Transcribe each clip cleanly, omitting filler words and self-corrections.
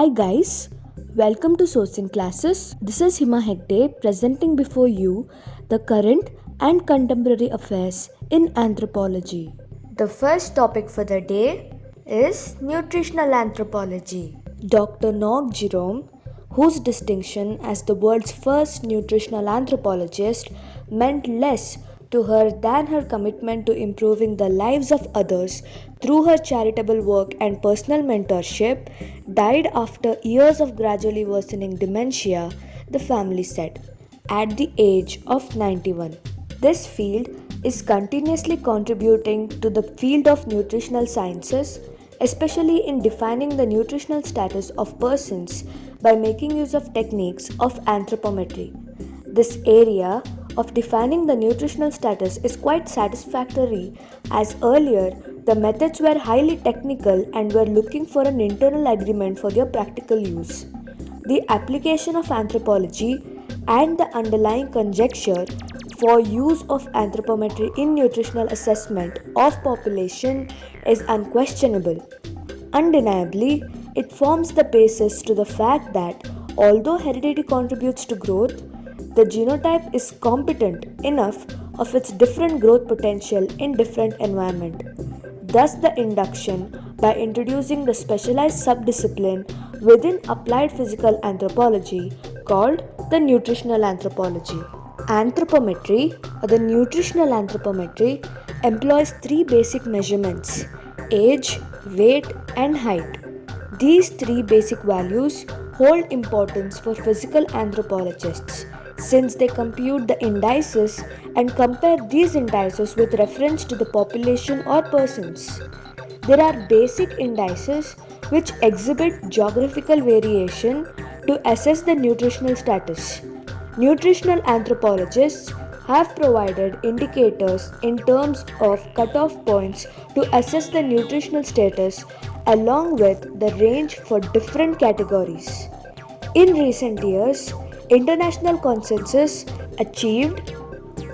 Hi guys, welcome to Sosin classes. This is Hima Hegde presenting before you the current and contemporary affairs in anthropology. The first topic for the day is nutritional anthropology. Dr. Nog Jerome, whose distinction as the world's first nutritional anthropologist meant less to her than her commitment to improving the lives of others through her charitable work and personal mentorship, died after years of gradually worsening dementia, the family said, at the age of 91. This field is continuously contributing to the field of nutritional sciences, especially in defining the nutritional status of persons by making use of techniques of anthropometry. This area of defining the nutritional status is quite satisfactory, as earlier the methods were highly technical and were looking for an internal agreement for their practical use. The application of anthropology and the underlying conjecture for use of anthropometry in nutritional assessment of population is unquestionable. Undeniably, it forms the basis to the fact that although heredity contributes to growth, the genotype is competent enough of its different growth potential in different environment. Thus, the induction by introducing the specialized subdiscipline within applied physical anthropology called the nutritional anthropology. Anthropometry or the nutritional anthropometry employs three basic measurements: age, weight, and height. These three basic values hold importance for physical anthropologists since they compute the indices and compare these indices with reference to the population or persons. There are basic indices which exhibit geographical variation to assess the nutritional status. Nutritional anthropologists have provided indicators in terms of cutoff points to assess the nutritional status along with the range for different categories. In recent years, international consensus achieved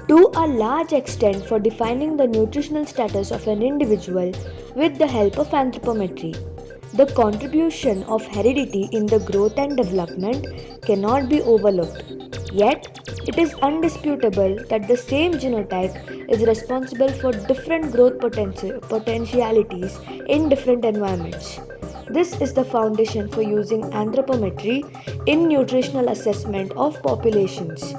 to a large extent for defining the nutritional status of an individual with the help of anthropometry. The contribution of heredity in the growth and development cannot be overlooked. Yet, it is undisputable that the same genotype is responsible for different growth potentialities in different environments. This is the foundation for using anthropometry in nutritional assessment of populations.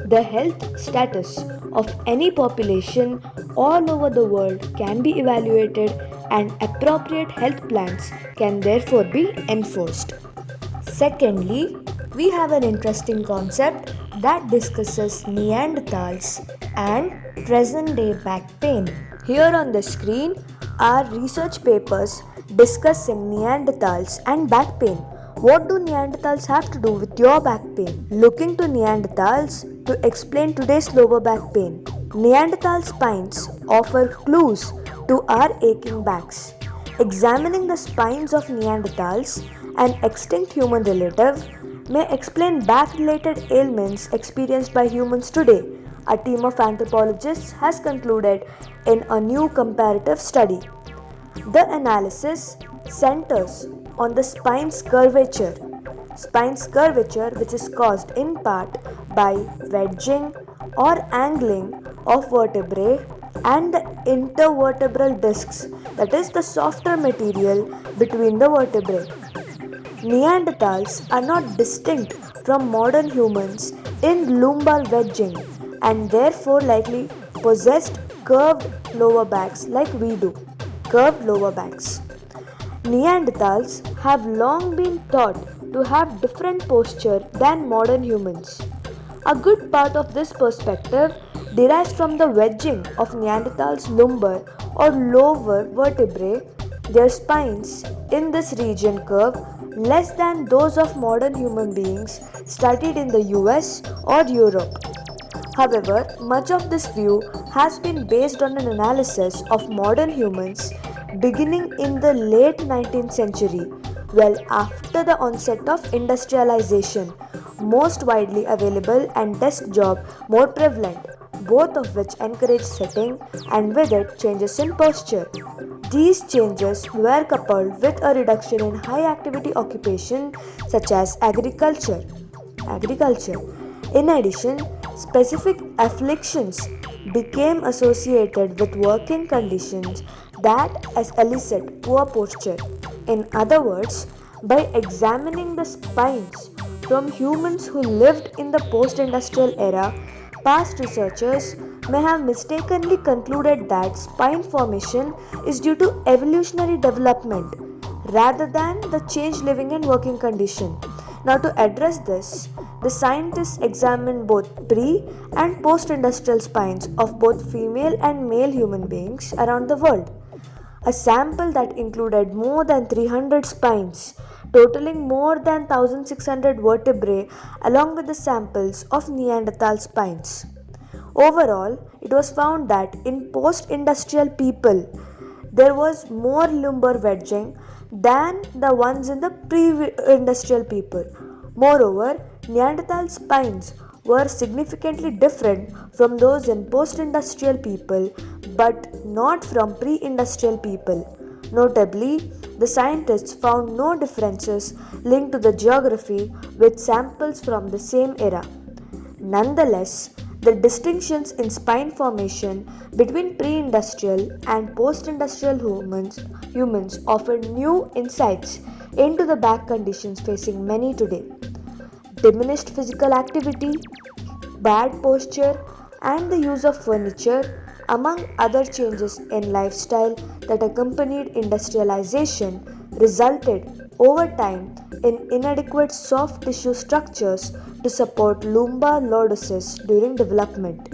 The health status of any population all over the world can be evaluated and appropriate health plans can therefore be enforced. Secondly, we have an interesting concept that discusses Neanderthals and present day back pain. Here on the screen are research papers discussing Neanderthals and back pain. What do Neanderthals have to do with your back pain? Looking to Neanderthals to explain today's lower back pain. Neanderthal spines offer clues to our aching backs. Examining the spines of Neanderthals, an extinct human relative, may explain back-related ailments experienced by humans today, a team of anthropologists has concluded in a new comparative study. The analysis centers on the spine's curvature. Spine's curvature, which is caused in part by wedging or angling of vertebrae and the intervertebral discs, that is, the softer material between the vertebrae. Neanderthals are not distinct from modern humans in lumbar wedging and therefore likely possessed curved lower backs like we do. Curved lower backs. Neanderthals have long been thought to have different posture than modern humans. A good part of this perspective derives from the wedging of Neanderthals' lumbar or lower vertebrae. Their spines in this region curve less than those of modern human beings studied in the US or Europe. However, much of this view has been based on an analysis of modern humans beginning in the late 19th century, well after the onset of industrialization, most widely available and desk job more prevalent, both of which encourage sitting and with it changes in posture. These changes were coupled with a reduction in high activity occupation such as agriculture. In addition, specific afflictions became associated with working conditions that elicit poor posture. In other words, by examining the spines from humans who lived in the post industrial era, past researchers may have mistakenly concluded that spine formation is due to evolutionary development rather than the change living and working condition. Now, to address this, the scientists examined both pre and post industrial spines of both female and male human beings around the world. A sample that included more than 300 spines, totaling more than 1600 vertebrae, along with the samples of Neanderthal spines. Overall, it was found that in post industrial people, there was more lumbar wedging than the ones in the pre industrial people. Moreover, Neanderthal spines were significantly different from those in post industrial people but not from pre industrial people. Notably, the scientists found no differences linked to the geography with samples from the same era. Nonetheless, the distinctions in spine formation between pre industrial and post industrial humans offer new insights into the back conditions facing many today. Diminished physical activity, bad posture, and the use of furniture, among other changes in lifestyle that accompanied industrialization, resulted over time in inadequate soft tissue structures to support lumbar lordosis during development.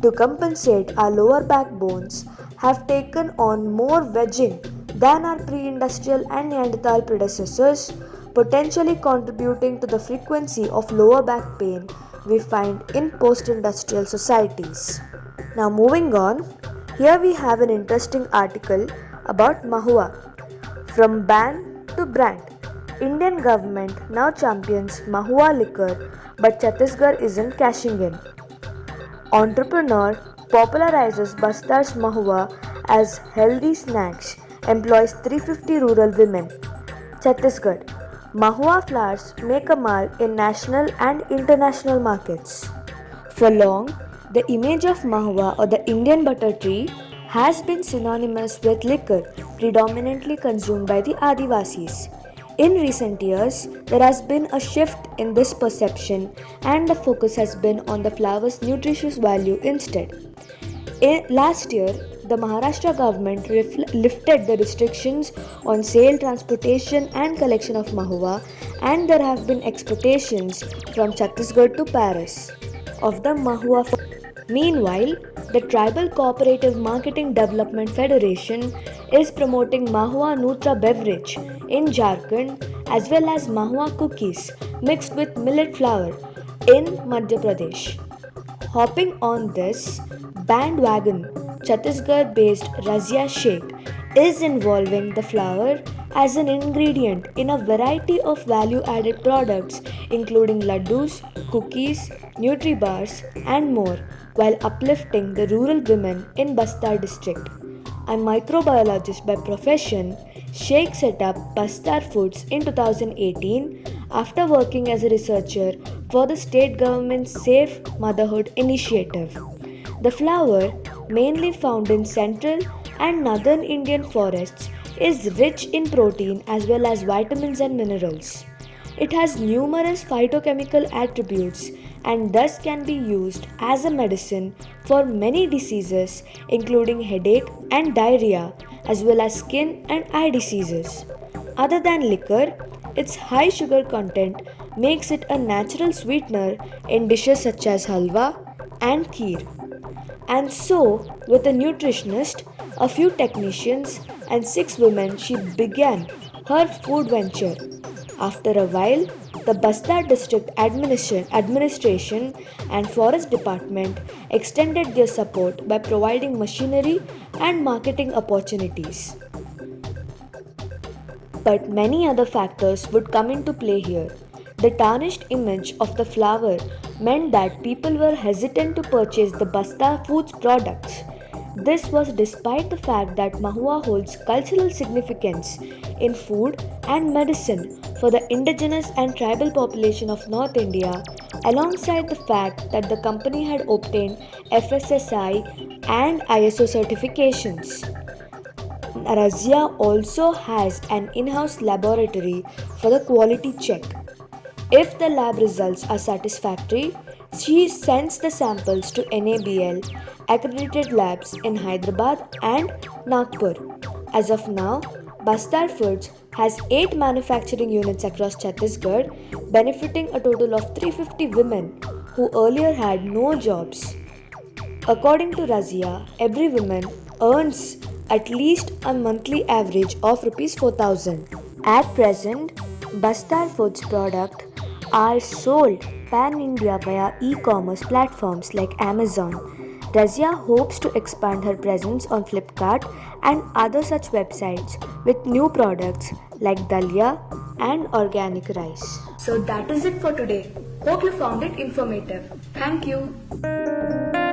To compensate, our lower back bones have taken on more wedging than our pre industrial and Neanderthal predecessors, potentially contributing to the frequency of lower back pain we find in post industrial societies. Now, moving on, here we have an interesting article about Mahua. From ban to brand. Indian government now champions Mahua liquor, but Chhattisgarh isn't cashing in. Entrepreneur popularizes Bastar's Mahua as healthy snacks, employs 350 rural women. Chhattisgarh. Mahua flowers make a mark in national and international markets. For long, the image of Mahua or the Indian butter tree has been synonymous with liquor predominantly consumed by the Adivasis. In recent years, there has been a shift in this perception and the focus has been on the flower's nutritious value instead. Last year, the Maharashtra government lifted the restrictions on sale, transportation, and collection of Mahua, and there have been exportations from Chhattisgarh to Paris of the Mahua. Meanwhile, the Tribal Cooperative Marketing Development Federation is promoting Mahua Nutra beverage in Jharkhand as well as Mahua cookies mixed with millet flour in Madhya Pradesh. Hopping on this bandwagon, Chhattisgarh based Razia Shake is involving the flour as an ingredient in a variety of value added products including laddus, cookies, nutri-bars, and more while uplifting the rural women in Bastar district. A microbiologist by profession, Sheikh set up Bastar Foods in 2018 after working as a researcher for the state government's Safe Motherhood initiative. The flower, mainly found in central and northern Indian forests, is rich in protein as well as vitamins and minerals. It has numerous phytochemical attributes and thus can be used as a medicine for many diseases including headache and diarrhea as well as skin and eye diseases. Other than liquor, its high sugar content makes it a natural sweetener in dishes such as halwa and kheer. And so, with a nutritionist, a few technicians, and 6 women, she began her food venture. After a while, the Bastar District Administration and Forest Department extended their support by providing machinery and marketing opportunities. But many other factors would come into play here. The tarnished image of the flower meant that people were hesitant to purchase the Basta Foods products. This was despite the fact that Mahua holds cultural significance in food and medicine for the indigenous and tribal population of North India, alongside the fact that the company had obtained FSSI and ISO certifications. Razia also has an in house laboratory for the quality check. If the lab results are satisfactory, she sends the samples to NABL accredited labs in Hyderabad and Nagpur. As of now, Bastard Foods has 8 manufacturing units across Chhattisgarh, benefiting a total of 350 women who earlier had no jobs. According to Razia, every woman earns at least a monthly average of rupees 4,000. At present, Bastard Foods products are sold pan-India via e-commerce platforms like Amazon. Razia hopes to expand her presence on Flipkart and other such websites with new products like dalia and organic rice. So that is it for today. Hope you found it informative. Thank you.